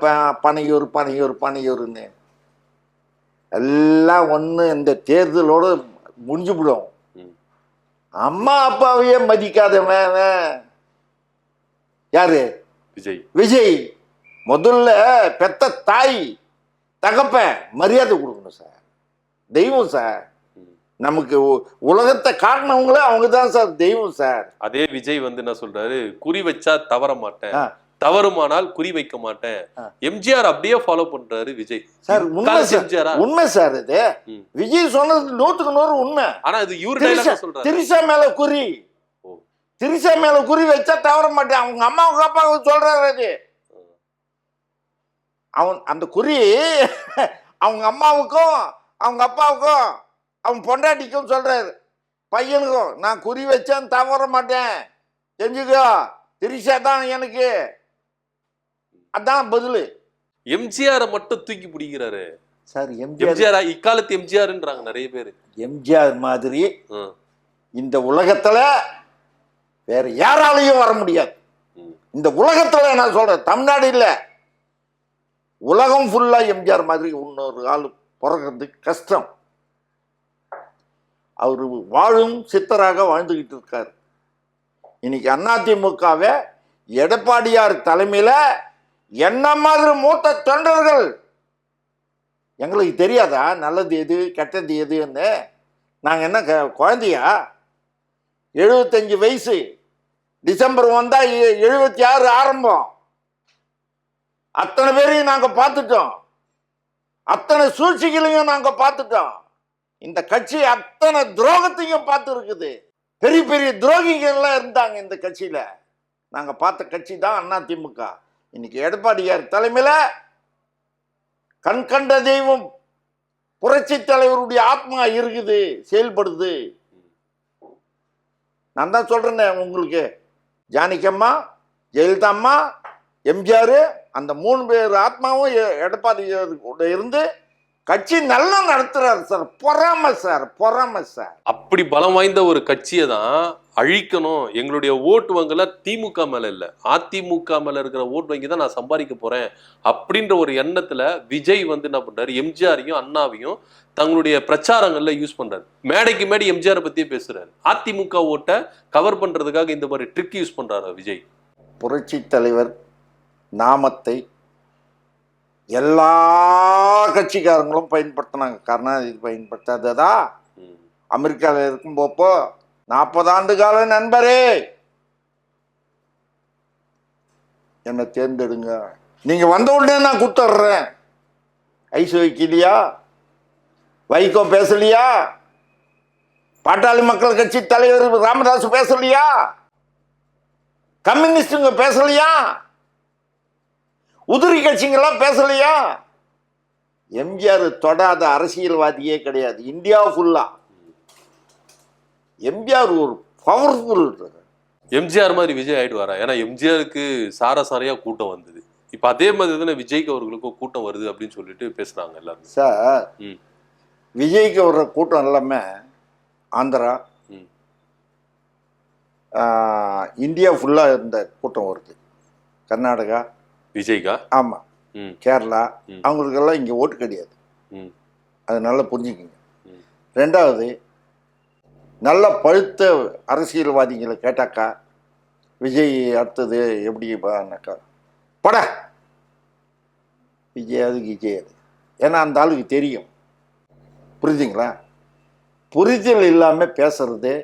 [SPEAKER 2] பனையூர் பனையூர் பனையூர்னு எல்லாம் ஒண்ணு இந்த தேர்தலோட முடிஞ்சு விடும். அம்மா அப்பாவையே மதிக்காதவன் யாரு?
[SPEAKER 1] விஜய்.
[SPEAKER 2] விஜய். முதல்ல பெத்த தாய் தகப்ப மரியாதை கொடுக்கணும் சார். தெய்வம் சார். நமக்கு உலகத்தை காட்டினவங்களே அவங்க தான் சார் தெய்வம் சார்.
[SPEAKER 1] அதே விஜய் வந்து என்ன சொல்றாரு, குறி வச்சா தவற மாட்டேன், தவறுமானால் குறி வைக்க மாட்டேன். எம்ஜிஆர் அப்படியே ஃபாலோ பண்றாரு விஜய்
[SPEAKER 2] சார். உண்மை சார் இது. விஜய் சொன்னது 100% உண்மை.
[SPEAKER 1] ஆனா இது இவரு சொல்றாரு,
[SPEAKER 2] திரிசா மேல குறி, திரிசா மேல குறி வச்சா தவற மாட்டேன். அவங்க அம்மாவுக்கு அப்பாவுக்கு சொல்றாரு அது. அவன் அந்த குறி அவங்க அம்மாவுக்கும் அவங்க அப்பாவுக்கும் அவன் பொண்டாட்டிக்கும் சொல்றாரு, பையனுக்கும் நான் குறி வச்சேன் தவற மாட்டேன் தெரிஞ்சுக்கோ, திரிசா தான் எனக்கு. அதான் பதில்.
[SPEAKER 1] எம்ஜிஆரை மட்டும் தூக்கி பிடிக்கிறாரு
[SPEAKER 2] சார்.
[SPEAKER 1] எம்ஜிஆர் இக்காலத்து எம்ஜிஆர்ன்றாங்க நிறைய பேர்.
[SPEAKER 2] எம்ஜிஆர் மாதிரி இந்த உலகத்துல வேற யாராலையும் வர முடியாது. இந்த உலகத்துல நான் சொல்றேன், தமிழ்நாடு இல்ல, உலகம் ஃபுல்லா எம்ஜிஆர் மாதிரி இன்னொரு ஆள் பிறக்கிறது கஷ்டம். அவரு வாழும் சித்தராக வாழ்ந்துகிட்டு இருக்காரு. இன்னைக்கு அதிமுகவை எடப்பாடியார் தலைமையில என்ன மாதிரி மூத்த தொண்டர்கள், எங்களுக்கு தெரியாதா நல்லது எது கெட்டது எதுன்னு? நாங்க என்ன குழந்தையா? 75 வயசு, டிசம்பர் வந்தா 76 ஆரம்பம். அத்தனை பேரையும் நாங்க பார்த்துட்டோம், அத்தனை சூழ்ச்சிகளையும் நாங்க பார்த்துட்டோம். இந்த கட்சி அத்தனை துரோகத்தையும் பார்த்து இருக்குது. பெரிய பெரிய துரோகிகள்லாம் இருந்தாங்க இந்த கட்சியில. நாங்க பார்த்த கட்சி தான் அதிமுக. இன்னைக்கு எடப்பாடியார் தலைமையில கண் கண்ட தெய்வம் புரட்சி தலைவருடைய ஆத்மா இருக்குது, செயல்படுது. நான் தான் சொல்றேன் உங்களுக்கு, ஜானகியம்மா, ஜெயலலிதா அம்மா, எம்ஜிஆர், அந்த 3 பேர் ஆத்மாவும் எடப்பாடியார் கூட இருந்து கட்சி நல்லா நடத்துறாரு சார். பொறாமை சார், பொறாமை சார்.
[SPEAKER 1] அப்படி பலம் வாய்ந்த ஒரு கட்சியை தான் அழிக்கணும். எங்களுடைய ஓட்டு வங்கல திமுக மேல இல்ல, அதிமுக மேல இருக்கிற ஓட்டு வங்கி தான் நான் சம்பாதிக்க போறேன் அப்படின்ற ஒரு எண்ணத்துல விஜய் வந்து என்ன பண்றாரு, எம்ஜிஆரையும் அண்ணாவையும் தங்களுடைய பிரச்சாரங்கள்ல யூஸ் பண்றாரு. மேடைக்கு மேடை எம்ஜிஆரை பத்தியே பேசுறாரு. அதிமுக ஓட்டை கவர் பண்றதுக்காக இந்த மாதிரி ட்ரிக் யூஸ் பண்றாரு விஜய்.
[SPEAKER 2] புரட்சி தலைவர் நாமத்தை எல்லா கட்சிக்காரங்களும் பயன்படுத்தினாங்க. கருணாநிதி பயன்படுத்தாததா? அமெரிக்காவில் இருக்கும் போப்போ 40 ஆண்டு கால நண்பரே என்னை தேர்ந்தெடுங்க, நீங்க வந்த உடனே நான் கொடுத்துட்றேன். ஐஸ் வைக்கலையா? வைகோ பேசலையா? பாட்டாளி மக்கள் கட்சி தலைவர் ராமதாஸ் பேசலையா? கம்யூனிஸ்டுங்க பேசலையா? உதிரி கட்சிங்கெல்லாம் பேசலையா? எம்ஜிஆர் தொடாத அரசியல்வாதியே கிடையாது இந்தியா ஃபுல்லா. எம்ஜிஆர் ஒரு பவர்ஃபுல்.
[SPEAKER 1] எம்ஜிஆர் மாதிரி விஜய் ஆயிடுவாரா? ஏன்னா எம்ஜிஆருக்கு சாரசாரையா கூட்டம் வந்தது. இப்ப அதே மாதிரி தானே விஜய்க்கு அவர்களுக்கும் கூட்டம் வருது அப்படின்னு சொல்லிட்டு பேசுறாங்க எல்லாரும்.
[SPEAKER 2] சார், விஜய்க்கு வர்ற கூட்டம் எல்லாமே ஆந்திரா, இந்தியா ஃபுல்லா இருந்த கூட்டம் வருது. கர்நாடகா விஜய்க்கா? ஆமா, கேரளா, அவங்களுக்கெல்லாம் இங்க ஓட்டு கிடையாது. அதனால புரிஞ்சுக்குங்க. ரெண்டாவது, நல்ல பழுத்த அரசியல்வாதிகளை கேட்டாக்கா விஜய் அடுத்தது எப்படி பாக்கா பட விஜய் அது விஜய் அது, ஏன்னா அந்த ஆளுக்கு தெரியும். புரிஞ்சுங்களா? புரிதல் இல்லாமல் பேசுறது,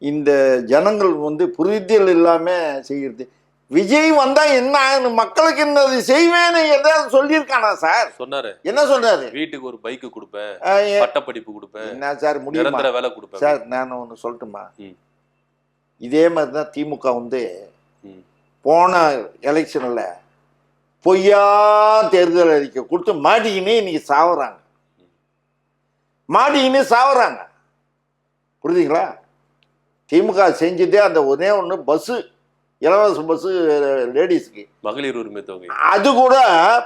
[SPEAKER 2] இந்த ஜனங்கள் வந்து புரிதல் இல்லாமல் செய்யறது. விஜய் வந்தா என்ன மக்களுக்கு என்னது செய்வேன்னு ஏதாவது சொல்லியிருக்கானா சார்? சொன்னாரு. என்ன சொன்னாரு? வீட்டுக்கு ஒரு பைக்கு கொடுப்பேன், பட்டப்படிப்பு கொடுப்பேன். என்ன சார் முடியும்? வேலை கொடுப்பேன் சார். நான் ஒன்று சொல்லட்டுமா? இதே மாதிரி தான் திமுக வந்து போன எலெக்ஷன்ல பொய்யா தேர்தல் அறிக்கை கொடுத்து மாட்டிக்கினே இன்னைக்கு சாவுறாங்க. மாட்டிக்கினே சாவுறாங்க. புரியுதுங்களா? திமுக செஞ்சதே அந்த ஒரே ஒன்று, பஸ்ஸு இலவச பஸ் லேடிஸ்க்கு,
[SPEAKER 1] மகளிர் உரிமை தொகை,
[SPEAKER 2] அது கூட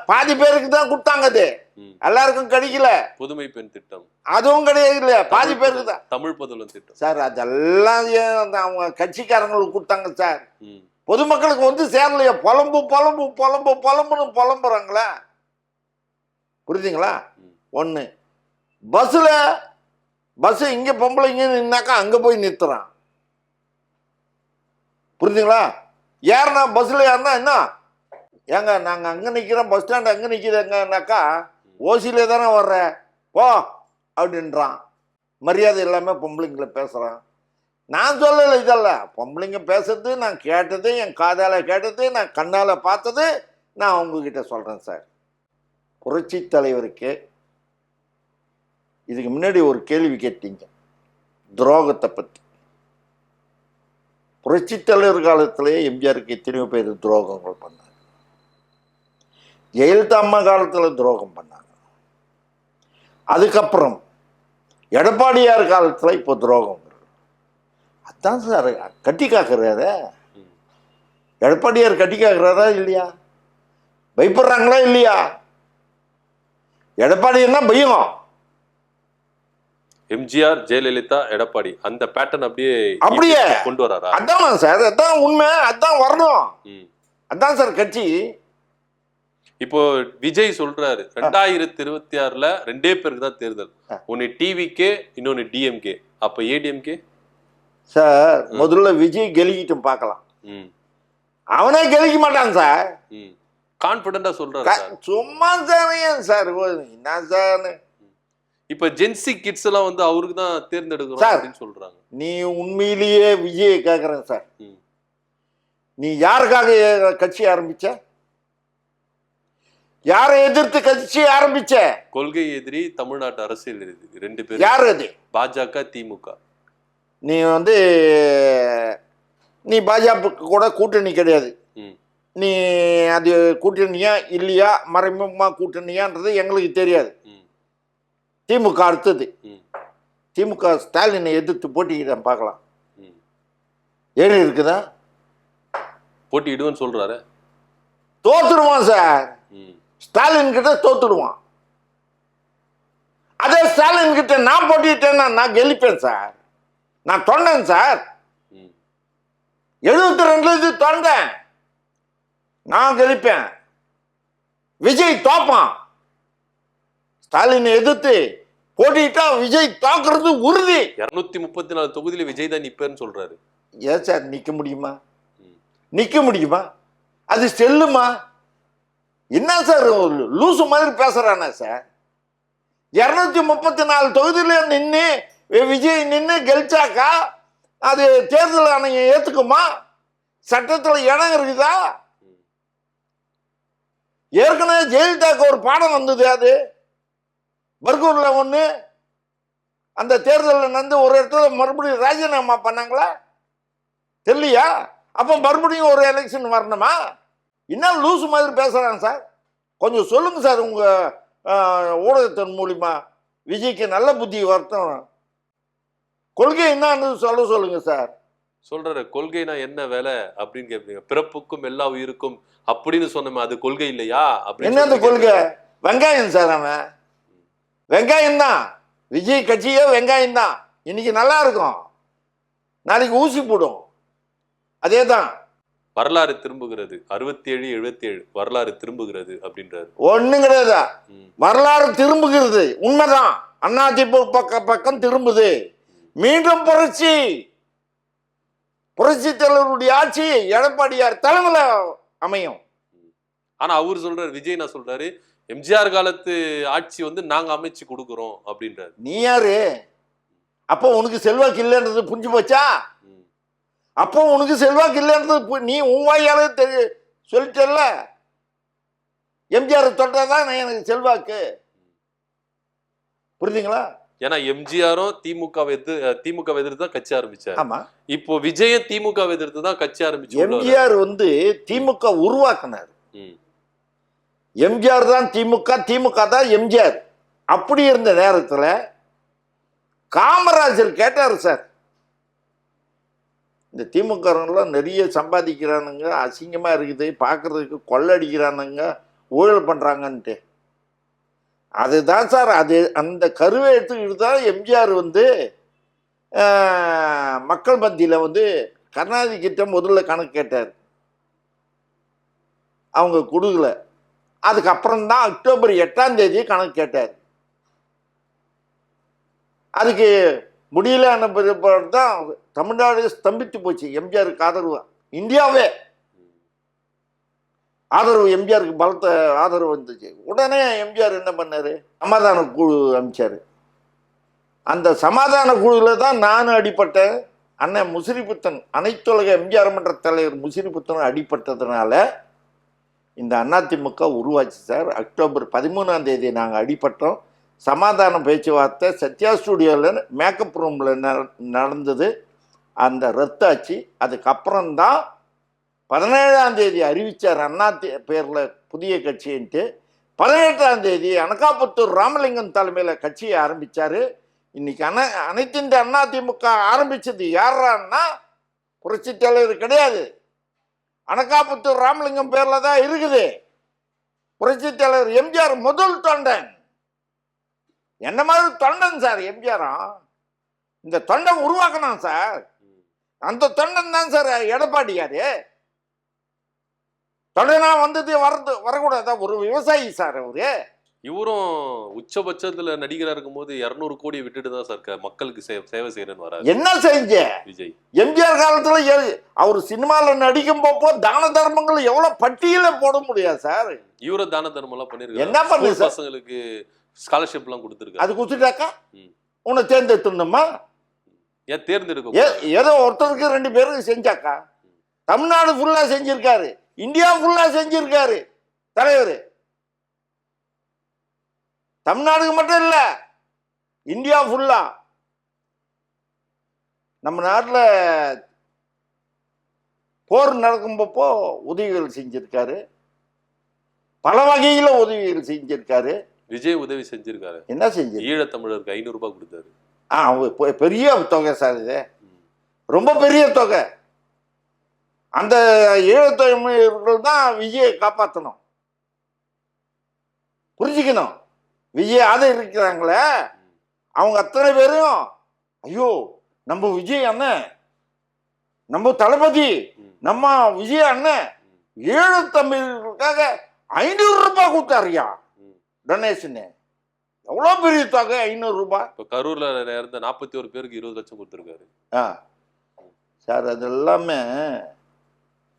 [SPEAKER 2] பாதி பேருக்கு தான் கொடுத்தாங்க. அது எல்லாருக்கும் கிடைக்கல.
[SPEAKER 1] புதுமை பெண் திட்டம்
[SPEAKER 2] அதுவும் கிடையாது, பாதி பேருக்கு தான்.
[SPEAKER 1] தமிழ் புதல்வன் திட்டம்
[SPEAKER 2] சார் அதெல்லாம் அவங்க கட்சிக்காரங்களுக்கு கொடுத்தாங்க சார். பொதுமக்களுக்கு வந்து சேரலையா? புலம்பு புலம்பு புலம்பு புலம்புன்னு புலம்புறாங்களா? புரியுதுங்களா? ஒன்று, பஸ் இங்கே பொம்பளைங்க நின்னாக்கா அங்கே போய் நிறுத்துறான். புரியுதுங்களா? யாருன்னா பஸ்ஸில் யாருன்னா என்ன ஏங்க நாங்கள் அங்கே நிற்கிறோம், பஸ் ஸ்டாண்ட் அங்கே நிற்கிறேங்கன்னாக்கா ஓசியிலே தானே வர்றேன் போ அப்படின்றான். மரியாதை இல்லாமல் பொம்பளைங்களை பேசுகிறான். நான் சொல்லலை இதெல்லாம், பொம்பளைங்க பேசுறது நான் கேட்டது, என் காதால் கேட்டது, நான் கண்ணால் பார்த்தது, நான் உங்ககிட்ட சொல்கிறேன் சார். புரட்சி தலைவருக்கு இதுக்கு முன்னாடி ஒரு கேள்வி கேட்டீங்க துரோகத்தை பற்றி. புரட்சி தலைவர் காலத்திலேயே எம்ஜிஆருக்கு எத்தனையோ பேர் துரோகங்கள் பண்ணாங்க. ஜெயலலிதா அம்மா காலத்தில் துரோகம் பண்ணாங்க. அதுக்கப்புறம் எடப்பாடியார் காலத்தில் இப்போ துரோகம். அதான் சார் கட்டி காக்குறாரு. எடப்பாடியார் கட்டி காக்குறாரா இல்லையா? பயப்படுறாங்களா இல்லையா? எடப்பாடினா பயம்.
[SPEAKER 1] எம்ஜிஆர், ஜெயலலிதா, எடப்பாடி அந்த பேட்டர்ன் அப்படியே கொண்டு வராரா?
[SPEAKER 2] அதான் சார், அதான் உண்மை, அதான் வரணும். அதான் சார் கட்சி.
[SPEAKER 1] இப்போ விஜய் சொல்றாரு 2026ல 2 பேருக்கு தான் தேர்தல், ஒன்னு டிவிகே, இன்னொன்னு டிஎம்கே. அப்ப ஏடிஎம்கே
[SPEAKER 2] சார் முதல்ல விஜய் கெலிக்கிட்டும் பார்க்கலாம். அவனே கெலிக்க மாட்டான் சார்.
[SPEAKER 1] கான்பிடண்டா சொல்றாரு.
[SPEAKER 2] சும்மா சார் என்ன சார்?
[SPEAKER 1] இப்ப ஜென்சி கிட்ஸ் எல்லாம் வந்து அவருக்கு தான் தேர்ந்தெடுக்கிறோம் அப்படின்னு சொல்றாங்க.
[SPEAKER 2] நீ உண்மையிலேயே விஜய் கேக்குறேன் சார், நீ யாருக்காக கட்சி ஆரம்பிச்ச? யாரை எதிர்த்து கட்சி ஆரம்பிச்ச?
[SPEAKER 1] கொள்கை எதிரி, தமிழ்நாட்டு அரசியல் எதிரி, 2 பேர்.
[SPEAKER 2] யாரு அது?
[SPEAKER 1] பாஜக, திமுக.
[SPEAKER 2] நீ வந்து நீ பாஜக கூட கூட்டணி கிடையாது. நீ அது கூட்டணியா இல்லையா, மறைமுகமா கூட்டணியான்றது எங்களுக்கு தெரியாது. திமுக அடுத்தது. திமுக ஸ்டாலினை எதிர்த்து போட்டிக்கிட்டேன் பார்க்கலாம். ஏழு இருக்குதா?
[SPEAKER 1] போட்டிடுவேன்னு சொல்றாரு.
[SPEAKER 2] தோத்துடுவான் சார். ஸ்டாலின் கிட்ட தோத்துடுவான். அதே ஸ்டாலின் கிட்ட நான் போட்டிட்டேன்னா நான் கெலிப்பேன் சார். நான் தொண்டேன் சார். 72 தொண்டேன். நான் கெலிப்பேன். விஜய் தோப்பான். ஸ்டாலினை எதிர்த்து போட்டிட்டா விஜய் தோக்குறது உறுதி.
[SPEAKER 1] 234 தொகுதியில விஜய் தான் நிப்பேன்னு சொல்றாரு.
[SPEAKER 2] ஏன் சார் நிக்க முடியுமா? நிக்க முடியுமா? அது செல்லுமா? என்ன சார் லூசு மாதிரி பேசுறானா சார்? 234 தொகுதியில நின்று விஜய் நின்று கெலிச்சாக்கா அது தேர்தல் ஆணையம் ஏத்துக்குமா? சட்டத்துல இடம் இருக்குதா? ஏற்கனவே ஜெயலலிதாவுக்கு ஒரு பாடம் வந்தது. அது பர்கூர்ல ஒண்ணு அந்த தேர்தலில் வந்து ஒரு இடத்துல மறுபடியும் ராஜினாமா பண்ணாங்களா தெரியலையா? அப்போ மறுபடியும் ஒரு எலெக்ஷன் வரணுமா? என்ன லூசு மாதிரி பேசுறாங்க சார்? கொஞ்சம் சொல்லுங்க சார் உங்க ஊடகத்தின் மூலியமா. விஜய்க்கு நல்ல புத்தி வரட்டும். கொள்கை என்னன்னு சொல்லுங்க சார்.
[SPEAKER 1] சொல்றாரு கொள்கைனா என்ன வேலை அப்படின்னு கேட்பீங்க. பிறப்புக்கும் எல்லா உயிருக்கும் அப்படின்னு சொன்னோமே, அது கொள்கை இல்லையா?
[SPEAKER 2] என்ன அந்த கொள்கை? வெங்காயம் சார். அவன் வெங்காயம் தான். விஜய் கட்சியே வெங்காயம் தான். இன்னைக்கு நல்லா இருக்கும், நாளைக்கு ஊசி போடும். அதே தான்.
[SPEAKER 1] வரலாறு திரும்புகிறது. 67 77 வரலாறு திரும்புகிறது அப்படின்றாரு.
[SPEAKER 2] ஒண்ணும் கிடையாதா? வரலாறு திரும்புகிறது உண்மைதான். அதிமுக பக்கம் திரும்புது. மீண்டும் புரட்சி தலைவருடைய ஆட்சி எடப்பாடியார் தலைமையில அமையும்.
[SPEAKER 1] ஆனா அவரு சொல்றாரு, விஜய் நான் சொல்றாரு, எம்ஜிஆர் காலத்து ஆட்சி வந்து நாங்க அமைச்சு கொடுக்குறோம் அப்படின்றாரு.
[SPEAKER 2] நீ யாரு? அப்போ உனக்கு செல்வாக்கு இல்லைன்றது புரிஞ்சு போச்சா? அப்போ உனக்கு செல்வாக்கு இல்லைன்றது நீ உன் வாயாலே சொல்லிட்டல்ல. எம்ஜிஆர் தொட்டதான் எனக்கு செல்வாக்கு. புரியுதுங்களா?
[SPEAKER 1] ஏன்னா எம்ஜிஆரும் திமுக எதிர்த்து தான் கட்சி ஆரம்பிச்சாரு.
[SPEAKER 2] ஆமா. இப்போ
[SPEAKER 1] விஜயும் திமுக எதிர்த்து தான் கட்சி ஆரம்பிச்சு.
[SPEAKER 2] எம்ஜிஆர் வந்து திமுக உருவாக்குனார். எம்ஜிஆர் தான் திமுக, திமுக தான் எம்ஜிஆர். அப்படி இருந்த நேரத்தில் காமராஜர் கேட்டார், சார் இந்த திமுகலாம் நிறைய சம்பாதிக்கிறானுங்க, அசிங்கமா இருக்குது பார்க்கறதுக்கு, கொள்ளடிக்கிறானுங்க, ஊழல் பண்றாங்கன்ட்டு. அதுதான் சார், அது அந்த கருவை எடுத்துக்கிட்டு தான் எம்ஜிஆர் வந்து மக்கள் மத்தியில் வந்து கருணாநிதி கிட்ட முதல்ல கணக்கு கேட்டார். அவங்க கொடுக்கல. அதுக்கப்புறம் தான் அக்டோபர் 8ஆம் தேதி கணக்கு கேட்டார். அதுக்கு முடியல பிற்பாடு தான் தமிழ்நாடு ஸ்தம்பித்து போச்சு. எம்ஜிஆருக்கு ஆதரவு, இந்தியாவே ஆதரவு, எம்ஜிஆருக்கு பலத்த ஆதரவு வந்துச்சு. உடனே எம்ஜிஆர் என்ன பண்ணாரு, சமாதான குழு அமைச்சாரு. அந்த சமாதான குழுவில் தான் நானும் அடிப்பட்டேன், அண்ணன் முசிறிபுத்தன், அனைத்துலக எம்ஜிஆர் மன்ற தலைவர் முசிறிபுத்தன் அடிப்பட்டதுனால இந்த அதிமுக உருவாச்சு சார். அக்டோபர் 13ஆம் தேதி நாங்கள் அடிப்பட்டோம். சமாதான பேச்சுவார்த்தை சத்யா ஸ்டுடியோவில் மேக்கப் ரூமில் நடந்தது. அந்த ரத்தாச்சு. அதுக்கப்புறம்தான் 17ஆம் தேதி அறிவித்தார் அண்ணா பேரில் புதிய கட்சின்ட்டு. 18ஆம் தேதி அனகாபுத்தூர் ராமலிங்கம் தலைமையில் கட்சியை ஆரம்பித்தார். இன்னைக்கு அனைத்து இந்த அதிமுக ஆரம்பிச்சது யாரான்னா புரட்சி தலைவர் கிடையாது, அனகாபுத்தூர் ராமலிங்கம் பேர்ல தான் இருக்குது. புரட்சி தலைவர் எம்ஜிஆர் முதல் தொண்டன். என்ன மாதிரி தொண்டன் சார் எம்ஜிஆரும். இந்த தொண்டன் உருவாக்கணும் சார். அந்த தொண்டன் தான் சார் எடப்பாடியாரு. தொண்டனா வந்தது வரக்கூடாதா? ஒரு விவசாயி சார் அவரு.
[SPEAKER 1] இவரும் உச்சபட்சத்துல நடிகரா இருக்கும்போது 200 கோடியை விட்டுட்டு தான் சார் மக்களுக்கு சேவை செய்யறேன்னு வராரு.
[SPEAKER 2] என்ன செஞ்ச
[SPEAKER 1] விஜய்?
[SPEAKER 2] எம்ஜிஆர் காலத்துல அவர் சினிமால நடிக்கும் போப்போ தான தர்மங்கள் எவ்வளவு பட்டியல போட முடியாது சார்.
[SPEAKER 1] இவர தான தர்மம் எல்லாம் பண்ணிருக்காரு.
[SPEAKER 2] என்ன பண்ணு சார்?
[SPEAKER 1] பசங்களுக்கு ஸ்காலர்ஷிப் எல்லாம் கொடுத்துருக்காரு.
[SPEAKER 2] அது குடுத்துட்டாக்கா உன்னை தேர்ந்தெடுத்துமா?
[SPEAKER 1] ஏன் தேர்ந்தெடுக்க?
[SPEAKER 2] ஏதோ ஒருத்தருக்கு 2 பேருக்கு செஞ்சாக்கா? தமிழ்நாடு ஃபுல்லா செஞ்சிருக்காரு, இந்தியா ஃபுல்லா செஞ்சிருக்காரு தலைவர். தமிழ்நாடுக்கு மட்டும் இல்ல, இந்தியா ஃபுல்லா. நம்ம நாட்டில் போர் நடக்கும்போ உதவிகள் செஞ்சிருக்காரு, பல வகையில உதவிகள் செஞ்சிருக்காரு.
[SPEAKER 1] விஜய் உதவி செஞ்சிருக்காரு.
[SPEAKER 2] என்ன செஞ்சு?
[SPEAKER 1] ஈழத்தமிழருக்கு 500 ரூபாய் கொடுத்தாரு.
[SPEAKER 2] பெரிய தொகை சார், இது ரொம்ப பெரிய தொகை. அந்த ஈழத்தமிழர்கள் தான் விஜயை காப்பாற்றணும், புரிஞ்சுக்கணும். விஜய் இருக்கிறாங்களே அவங்க அத்தனை பேரும், ஐயோ நம்ம விஜய் அண்ணன், நம்ம தளபதி, நம்ம விஜய் அண்ணன் ஈழத்தமிழர்களுக்காக 500 ரூபாய் கொடுத்தாருயா டொனேஷன். எவ்வளவு பெரிய தொகை 500 ரூபாய்.
[SPEAKER 1] இப்போ கரூர்ல இருந்த 41 பேருக்கு 20 லட்சம் கொடுத்துருக்காரு.
[SPEAKER 2] சார் அது எல்லாமே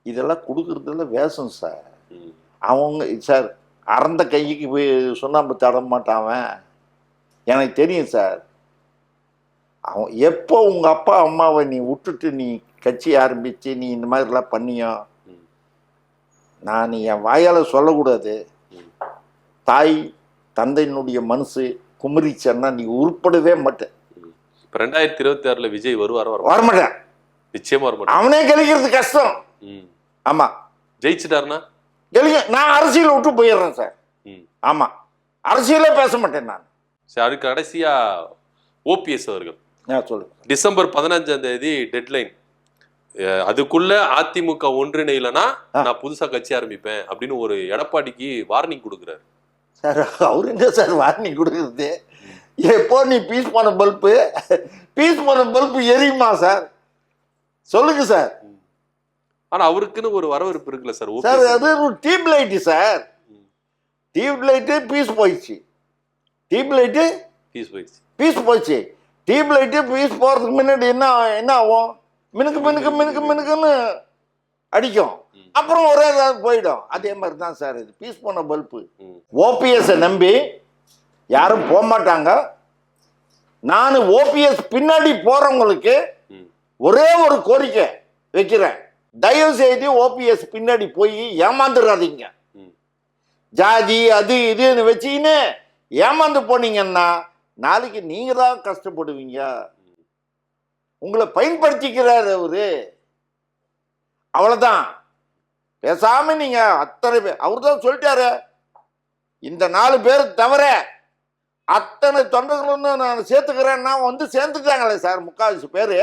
[SPEAKER 2] இதெல்லாம் கொடுக்கறதுல வேஷம் சார். அவங்க சார் அறந்த கைக்கு போய் சுண்ணாம்பு தட மாட்டான். எனக்கு தெரியும் சார். அவன் எப்போ உங்க அப்பா அம்மாவை நீ விட்டுட்டு நீ கட்சி ஆரம்பிச்சு நீ இந்த மாதிரிலாம் பண்ணியோ, நான் என் வாயால சொல்லக்கூடாது. தாய் தந்தையினுடைய மனசு குமரிச்சன்னா நீ உருப்படவே மாட்டேன்.
[SPEAKER 1] இப்போ 2026 விஜய் வருவார்?
[SPEAKER 2] வரமாட்டேன்,
[SPEAKER 1] நிச்சயமா வரமாட்டேன்.
[SPEAKER 2] அவனே கழிக்கிறது கஷ்டம். ஆமா,
[SPEAKER 1] ஜெயிச்சுட்டாருன்னா
[SPEAKER 2] நான் அரசியல் விட்டு போயிடுறேன் சார். ஆமா, அரசியலே பேச மாட்டேன் நான்.
[SPEAKER 1] சரி, அதுக்கு கடைசியா ஓபிஎஸ் அவர்கள்
[SPEAKER 2] சொல்லு.
[SPEAKER 1] டிசம்பர் 15ஆம் தேதி டெட்லைன், அதுக்குள்ள அதிமுக ஒன்றிணையிலனா நான் புதுசா கட்சி ஆரம்பிப்பேன் அப்படின்னு ஒரு எடப்பாடிக்கு வார்னிங் கொடுக்குறாரு.
[SPEAKER 2] சார் அவரு என்ன சார் வார்னிங் கொடுக்குறது? எப்போ நீ பீஸ் பண்ண பல்பு எரியுமா சார்? சொல்லுங்க சார்.
[SPEAKER 1] ஆனா அவருக்குன்னு ஒரு வரவேற்பு இருக்குல்ல சார்?
[SPEAKER 2] சார் அது ஒரு tube light sir. Tube light fuse போயிடுச்சு. டியூப் லைட்டு பீஸ் போயிடுச்சு. டியூப் லைட்டு பீஸ் போறதுக்கு முன்னாடி என்ன ஆகும்? மினுக்குன்னு அடிக்கும், அப்புறம் ஒரே ஏதாவது போயிடும். அதே மாதிரி தான் சார் இது பீஸ் பண்ண பல்பு. ஓபிஎஸ் நம்பி யாரும் போக மாட்டாங்க. நான் ஓபிஎஸ் பின்னாடி போறவங்களுக்கு ஒரே ஒரு கோரிக்கை வைக்கிறேன், தயவு செய்து ஓபிஎஸ் பின்னாடி போய் ஏமாந்துடாதீங்க. ஜாதி அது இதுன்னு வச்சுக்கின்னு ஏமாந்து போனீங்கன்னா நாளைக்கு நீங்க தான் கஷ்டப்படுவீங்க. உங்களை பயன்படுத்திக்கிறாரு அவரு, அவ்வளவுதான். பேசாம நீங்க அத்தனை பேர், அவரு தான் சொல்லிட்டாரு, இந்த 4 பேர் தவிர அத்தனை தொண்டர்களும் நான் சேர்த்துக்கிறேன்னா வந்து சேர்ந்துட்டாங்களே சார் முக்காவாசி பேரு.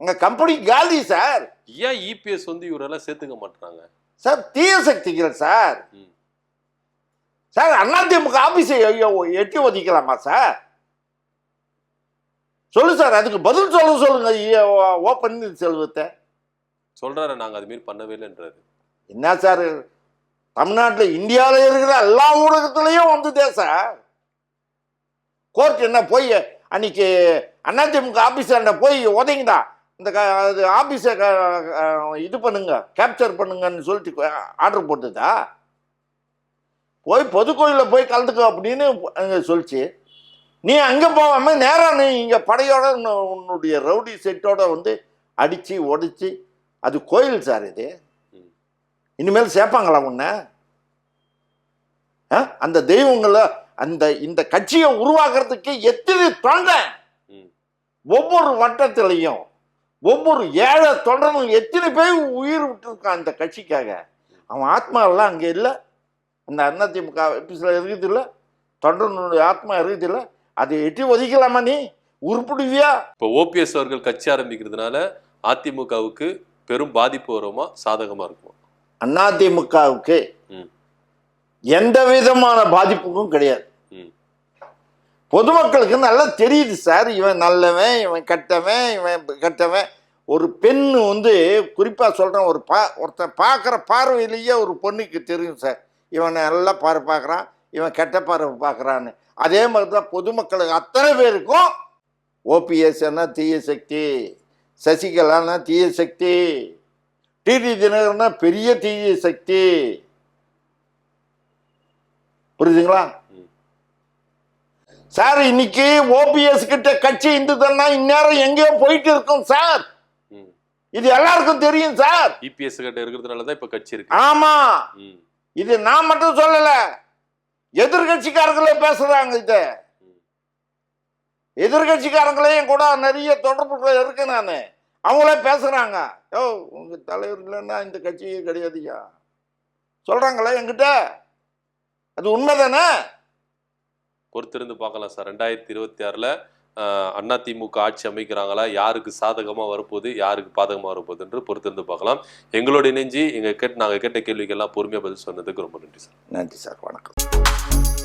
[SPEAKER 2] அங்க கம்பெனி காலி சார்.
[SPEAKER 1] ஏன் இபிஎஸ் வந்து இவரெல்லாம் சேர்த்துக்க மாட்டாங்க
[SPEAKER 2] சார்? தீய சக்திகள் சார்.
[SPEAKER 1] ம்.
[SPEAKER 2] சார் அதிமுக ஆபீஸை எட்டி ஒதிக்கலாமா சார்? சொல்லு சார், அதுக்கு பதில் சொல்லுங்க. ஓ பன்னீர்செல்வத்தை
[SPEAKER 1] சொல்றாரு, நாங்க அது மாரி பண்ணவே இல்லைன்றாரு.
[SPEAKER 2] என்ன சார், தமிழ்நாட்டில் இந்தியாவில் இருக்கிற எல்லா ஊடகத்திலையும் வந்துதே சார். கோர்ட் என்ன போய் அன்னைக்கு அதிமுக ஆபீஸாண்ட போய் உதங்கிடா இந்த அது ஆபீஸை இது பண்ணுங்க, கேப்சர் பண்ணுங்கன்னு சொல்லிட்டு ஆர்டர் போட்டுதா? போய் பொதுக்கோயிலில் போய் கலந்துக்கோ அப்படின்னு சொல்லிச்சு. நீ அங்கே போகாம நேராக நீ இங்கே படையோட உன்னுடைய ரவுடி செட்டோட வந்து அடித்து ஒடிச்சு. அது கோயில் சார் இது. இனிமேல் சேர்ப்பாங்களா உன்னை? அந்த தெய்வங்களை இந்த கட்சியை உருவாக்குறதுக்கு எத்தனை தொண்டை ஒவ்வொரு வட்டத்திலையும் ஒவ்வொரு ஏழை தொண்டனும் எத்தனை பேர் உயிர் விட்டுருக்கான் இந்த கட்சிக்காக. அவன் ஆத்மாவெல்லாம் அங்கே இல்லை. அந்த அதிமுக ஆபீஸில் இருக்குது இல்லை, தொண்டனுடைய ஆத்மா இருக்குது இல்லை. அதை எட்டி ஒதுக்கலாமா? நீ உருப்பிடுவியா?
[SPEAKER 1] இப்போ ஓபிஎஸ் அவர்கள் கட்சி ஆரம்பிக்கிறதுனால அதிமுகவுக்கு பெரும் பாதிப்பு வருமா, சாதகமா இருக்குமா?
[SPEAKER 2] அதிமுகவுக்கு எந்த விதமான பாதிப்புக்கும் கிடையாது. பொதுமக்களுக்கு நல்லா தெரியுது சார், இவன் நல்லவன், இவன் கெட்டவன். ஒரு பெண் வந்து குறிப்பாக சொல்கிறேன், ஒருத்தன் பார்க்குற பார்வையிலேயே ஒரு பொண்ணுக்கு தெரியும் சார், இவன் நல்லா பார்க்குறான், இவன் கெட்ட பார்வை பார்க்குறான்னு. அதே மாதிரி தான் பொதுமக்களுக்கு அத்தனை பேருக்கும் ஓபிஎஸ்னா தீய சக்தி, சசிகலானா தீய சக்தி, டிடி தினகரனா பெரிய தீய சக்தி. புரியுதுங்களா சார்? இன்னைக்கு ஓபிஎஸ் கிட்ட கட்சி இந்து தானா இந்நேரம் எங்கேயோ போயிட்டு இருக்கும் சார். இது எல்லாருக்கும் தெரியும் சார்.
[SPEAKER 1] இபிஎஸ் கிட்ட இருக்கிறதுனாலதான் இப்ப கட்சி இருக்கு.
[SPEAKER 2] ஆமா, இது நான் மட்டும் சொல்லல, எதிர்கட்சிக்காரங்களே பேசுறாங்க. இது எதிர்கட்சிக்காரங்களே கூட நிறைய தொடர்புகள் இருக்கு. நானு அவங்களே பேசுறாங்க. யோ உங்க தலைவர் இல்லைன்னா இந்த கட்சியே கிடையாதுயா சொல்றாங்களே என்கிட்ட. அது உண்மைதானே?
[SPEAKER 1] பொறுத்திருந்து பார்க்கலாம் சார். 2026ல அதிமுக ஆட்சி அமைக்கிறாங்களா, யாருக்கு சாதகமா வரப்போகுது, யாருக்கு பாதகமா வரப்போகுது என்று பொறுத்திருந்து பார்க்கலாம். எங்களோட இணைஞ்சி நாங்க கேட்ட கேள்விக்கெல்லாம் பொறுமையா பதில் சொன்னதுக்கு ரொம்ப நன்றி சார்.
[SPEAKER 2] நன்றி சார், வணக்கம்.